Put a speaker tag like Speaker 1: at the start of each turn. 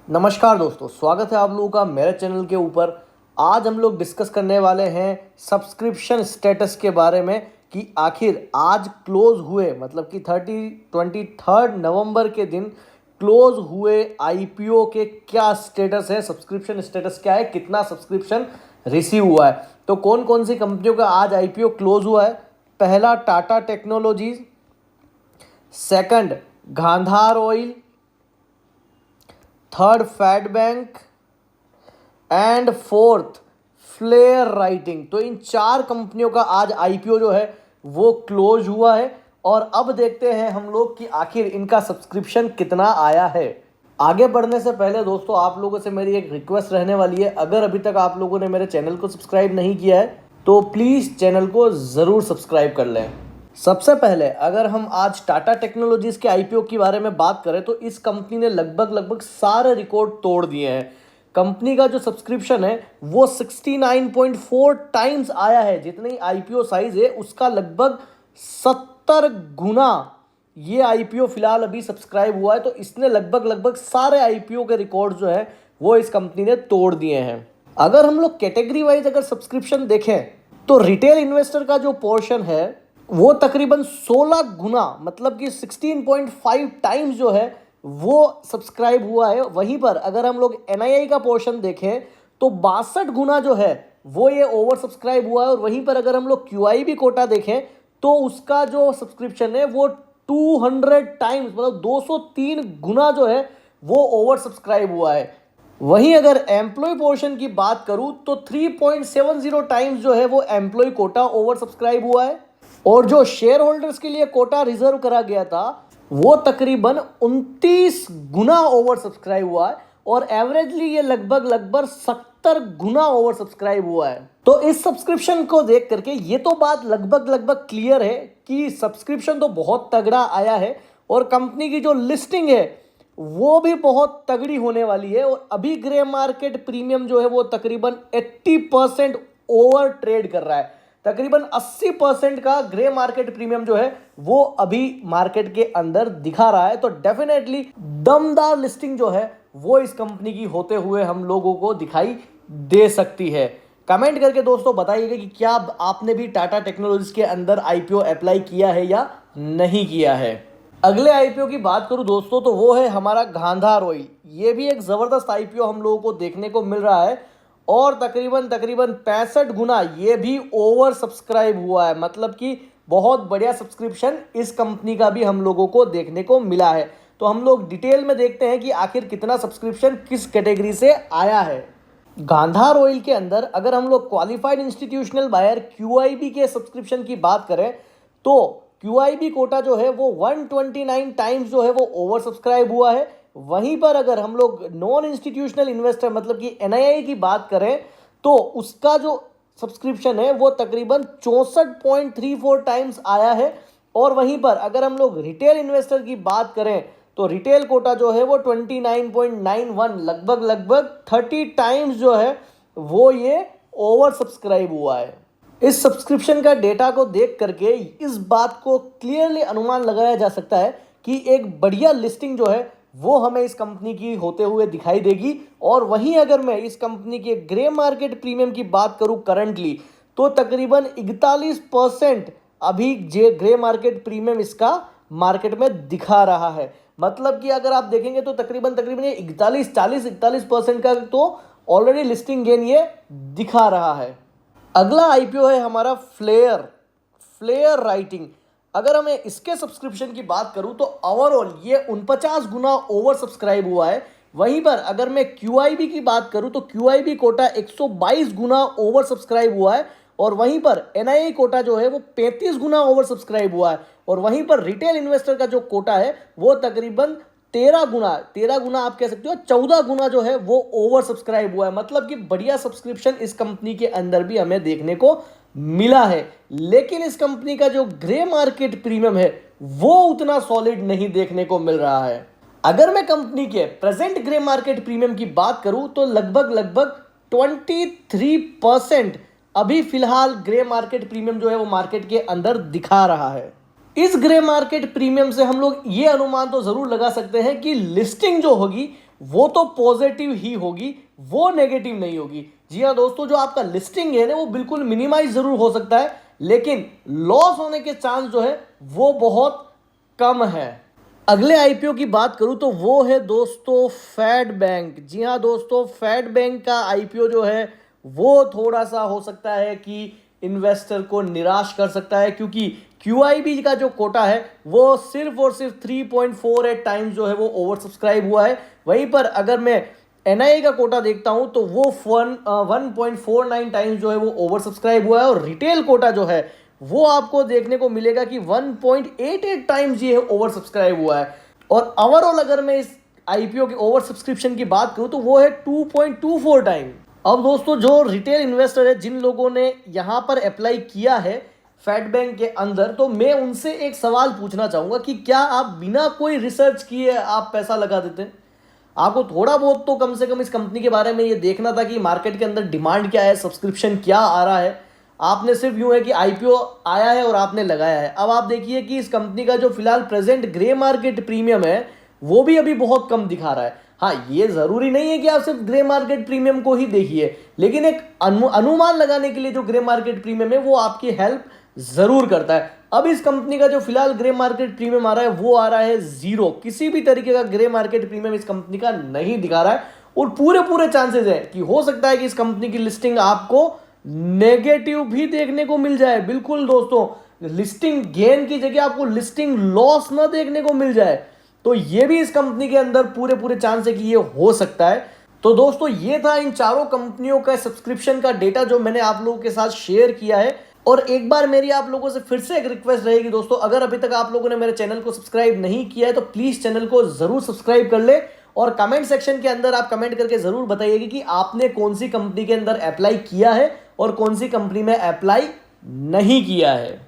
Speaker 1: नमस्कार दोस्तों, स्वागत है आप लोगों का मेरे चैनल के ऊपर। आज हम लोग डिस्कस करने वाले हैं सब्सक्रिप्शन स्टेटस के बारे में कि आखिर आज क्लोज हुए मतलब कि 23 नवंबर के दिन क्लोज हुए आईपीओ के क्या स्टेटस है, सब्सक्रिप्शन स्टेटस क्या है, कितना सब्सक्रिप्शन रिसीव हुआ है। तो कौन कौन सी कंपनियों का आज आईपीओ क्लोज हुआ है। पहला Tata technologies, second Gandhar oil, third fat bank and fourth flair writing. तो इन चार कंपनियों का आज आईपीओ जो है वो क्लोज हुआ है। और अब देखते हैं हम लोग कि आखिर इनका सब्सक्रिप्शन कितना आया है। आगे बढ़ने से पहले दोस्तों आप लोगों से मेरी एक रिक्वेस्ट रहने वाली है, अगर अभी तक आप लोगों ने मेरे चैनल को सब्सक्राइब नहीं किया है तो प्लीज़ चैनल को ज़रूर सब्सक्राइब कर लें। सबसे पहले अगर हम आज टाटा टेक्नोलॉजीज के आईपीओ के बारे में बात करें तो इस कंपनी ने लगभग सारे रिकॉर्ड तोड़ दिए हैं। कंपनी का जो सब्सक्रिप्शन है वो 69.4 टाइम्स आया है। जितनी आईपीओ साइज है उसका लगभग 70 गुना ये आईपीओ फिलहाल अभी सब्सक्राइब हुआ है। तो इसने लगभग सारे आईपीओ के रिकॉर्ड जो है वो इस कंपनी ने तोड़ दिए हैं। अगर हम लोग कैटेगरी वाइज अगर सब्सक्रिप्शन देखें तो रिटेल इन्वेस्टर का जो पोर्शन है वो तकरीबन 16 गुना मतलब कि 16.5 टाइम्स जो है वो सब्सक्राइब हुआ है। वहीं पर अगर हम लोग एनआईआई का पोर्शन देखें तो 62 गुना जो है वो ये ओवर सब्सक्राइब हुआ है। और वहीं पर अगर हम लोग क्यूआईबी कोटा देखें तो उसका जो सब्सक्रिप्शन है वो 200 टाइम्स मतलब 203 गुना जो है वो ओवर सब्सक्राइब हुआ है। वहीं अगर एम्प्लॉय पोर्शन की बात करूं तो 3.70 टाइम्स जो है वो एम्प्लॉय कोटा ओवर सब्सक्राइब हुआ है। और जो शेयर होल्डर्स के लिए कोटा रिजर्व करा गया था वो तकरीबन 29 गुना ओवर सब्सक्राइब हुआ है। और एवरेजली ये लगभग 70 गुना ओवर सब्सक्राइब हुआ है। तो इस सब्सक्रिप्शन को देख करके ये तो बात लगभग क्लियर है कि सब्सक्रिप्शन तो बहुत तगड़ा आया है और कंपनी की जो लिस्टिंग है वो भी बहुत तगड़ी होने वाली है। और अभी ग्रे मार्केट प्रीमियम जो है वो तकरीबन 80% ओवर ट्रेड कर रहा है। तकरीबन 80% का ग्रे मार्केट प्रीमियम जो है वो अभी मार्केट के अंदर दिखा रहा है। तो डेफिनेटली दमदार लिस्टिंग जो है वो इस कंपनी की होते हुए हम लोगों को दिखाई दे सकती है। कमेंट करके दोस्तों बताइएगा कि क्या आपने भी टाटा टेक्नोलॉजीज के अंदर आईपीओ अप्लाई किया है या नहीं किया है। अगले आईपीओ की बात करूं दोस्तों तो वो है हमारा गांधार ऑयल। ये भी एक जबरदस्त आईपीओ हम लोगों को देखने को मिल रहा है और तकरीबन 65 गुना ये भी ओवर सब्सक्राइब हुआ है। मतलब कि बहुत बढ़िया सब्सक्रिप्शन इस कंपनी का भी हम लोगों को देखने को मिला है। तो हम लोग डिटेल में देखते हैं कि आखिर कितना सब्सक्रिप्शन किस कैटेगरी से आया है। गांधार ऑयल के अंदर अगर हम लोग क्वालिफाइड इंस्टीट्यूशनल बायर क्यूआईबी के सब्सक्रिप्शन की बात करें तो क्यूआईबी कोटा जो है वो 129 टाइम्स जो है वो ओवर सब्सक्राइब हुआ है। वहीं पर अगर हम लोग नॉन इंस्टीट्यूशनल इन्वेस्टर मतलब कि एनआईआई की बात करें तो उसका जो सब्सक्रिप्शन है वो तकरीबन 64.34 टाइम्स आया है। और वहीं पर अगर हम लोग रिटेल इन्वेस्टर की बात करें तो रिटेल कोटा जो है वो 29.91 लगभग 30 टाइम्स जो है वो ये ओवर सब्सक्राइब हुआ है। इस सब्सक्रिप्शन का डेटा को देख करके इस बात को क्लियरली अनुमान लगाया जा सकता है कि एक बढ़िया लिस्टिंग जो है वो हमें इस कंपनी की होते हुए दिखाई देगी। और वहीं अगर मैं इस कंपनी के ग्रे मार्केट प्रीमियम की बात करूं करंटली तो तकरीबन 41% अभी जे ग्रे मार्केट प्रीमियम इसका मार्केट में दिखा रहा है। मतलब कि अगर आप देखेंगे तो तकरीबन ये 41% का तो ऑलरेडी लिस्टिंग गेन ये दिखा रहा है। अगला आईपीओ है हमारा फ्लेयर राइटिंग। अगर हमें इसके सब्सक्रिप्शन की बात करूं तो ओवरऑल ये 49 गुना ओवर सब्सक्राइब हुआ है। वहीं पर अगर मैं क्यूआईबी की बात करूं तो क्यूआईबी कोटा 122 गुना ओवर सब्सक्राइब हुआ है। और वहीं पर एनआईआई कोटा जो है वो 35 गुना ओवर सब्सक्राइब हुआ है। और वहीं पर रिटेल इन्वेस्टर का जो कोटा है वो तकरीबन 13 गुना आप कह सकते हो 14 गुना जो है वो ओवर सब्सक्राइब हुआ है। मतलब कि बढ़िया सब्सक्रिप्शन इस कंपनी के अंदर भी हमें देखने को मिला है। लेकिन इस कंपनी का जो ग्रे मार्केट प्रीमियम है वो उतना सॉलिड नहीं देखने को मिल रहा है। अगर मैं कंपनी के प्रेजेंट ग्रे मार्केट प्रीमियम की बात करूं तो लगभग 23% अभी फिलहाल ग्रे मार्केट प्रीमियम जो है वो मार्केट के अंदर दिखा रहा है। इस ग्रे मार्केट प्रीमियम से हम लोग ये अनुमान तो जरूर लगा सकते हैं कि लिस्टिंग जो होगी वो तो पॉजिटिव ही होगी, वो नेगेटिव नहीं होगी। जी हाँ दोस्तों, जो आपका लिस्टिंग है ना वो बिल्कुल मिनिमाइज जरूर हो सकता है, लेकिन लॉस होने के चांस जो है वो बहुत कम है। अगले आईपीओ की बात करूं तो वो है दोस्तों फैड बैंक। जी हाँ दोस्तों, फैड बैंक का आईपीओ जो है वो थोड़ा सा हो सकता है कि इन्वेस्टर को निराश कर सकता है, क्योंकि क्यूआईबी का जो कोटा है वो सिर्फ और सिर्फ 3.48 टाइम्स जो है वो ओवर सब्सक्राइब हुआ है। वहीं पर अगर मैं एनआईए का कोटा देखता हूं तो वो 1.49 टाइम्स जो है वो ओवर सब्सक्राइब हुआ है, और रिटेल कोटा जो है वो आपको देखने को मिलेगा कि 1.88 टाइम्स ये ओवर सब्सक्राइब हुआ है। और ओवरऑल अगर मैं इस आईपीओ के ओवर सब्सक्रिप्शन की बात करूं तो वो है 2.24 टाइम। अब दोस्तों, जो रिटेल इन्वेस्टर है, जिन लोगों ने यहां पर अप्लाई किया है फैड बैंक के अंदर, तो मैं उनसे एक सवाल पूछना चाहूंगा कि क्या आप बिना कोई रिसर्च किए आप पैसा लगा देते हैं? आपको थोड़ा बहुत तो कम से कम इस कंपनी के बारे में ये देखना था कि मार्केट के अंदर डिमांड क्या है, सब्सक्रिप्शन क्या आ रहा है। आपने सिर्फ यूं है कि आईपीओ आया है और आपने लगाया है। अब आप देखिए कि इस कंपनी का जो फिलहाल प्रेजेंट ग्रे मार्केट प्रीमियम है वो भी अभी बहुत कम दिखा रहा है। हाँ, ये जरूरी नहीं है कि आप सिर्फ ग्रे मार्केट प्रीमियम को ही देखिए, लेकिन एक अनुमान लगाने के लिए जो ग्रे मार्केट प्रीमियम है वो आपकी हेल्प जरूर करता है। अब इस कंपनी का जो फिलहाल ग्रे मार्केट प्रीमियम आ रहा है वो आ रहा है 0। किसी भी तरीके का ग्रे मार्केट प्रीमियम इस कंपनी का नहीं दिखा रहा है, और पूरे चांसेस है कि हो सकता है कि इस कंपनी की लिस्टिंग आपको नेगेटिव भी देखने को मिल जाए। बिल्कुल दोस्तों, लिस्टिंग गेन की जगह आपको लिस्टिंग लॉस ना देखने को मिल जाए, तो ये भी इस कंपनी के अंदर पूरे चांस है कि ये हो सकता है। तो दोस्तों, ये था इन चारों कंपनियों का सब्सक्रिप्शन का डेटा जो मैंने आप लोगों के साथ शेयर किया है। और एक बार मेरी आप लोगों से फिर से एक रिक्वेस्ट रहेगी दोस्तों, अगर अभी तक आप लोगों ने मेरे चैनल को सब्सक्राइब नहीं किया है तो प्लीज चैनल को जरूर सब्सक्राइब कर ले, और कमेंट सेक्शन के अंदर आप कमेंट करके जरूर बताइएगा कि आपने कौन सी कंपनी के अंदर अप्लाई किया है और कौन सी कंपनी में अप्लाई नहीं किया है।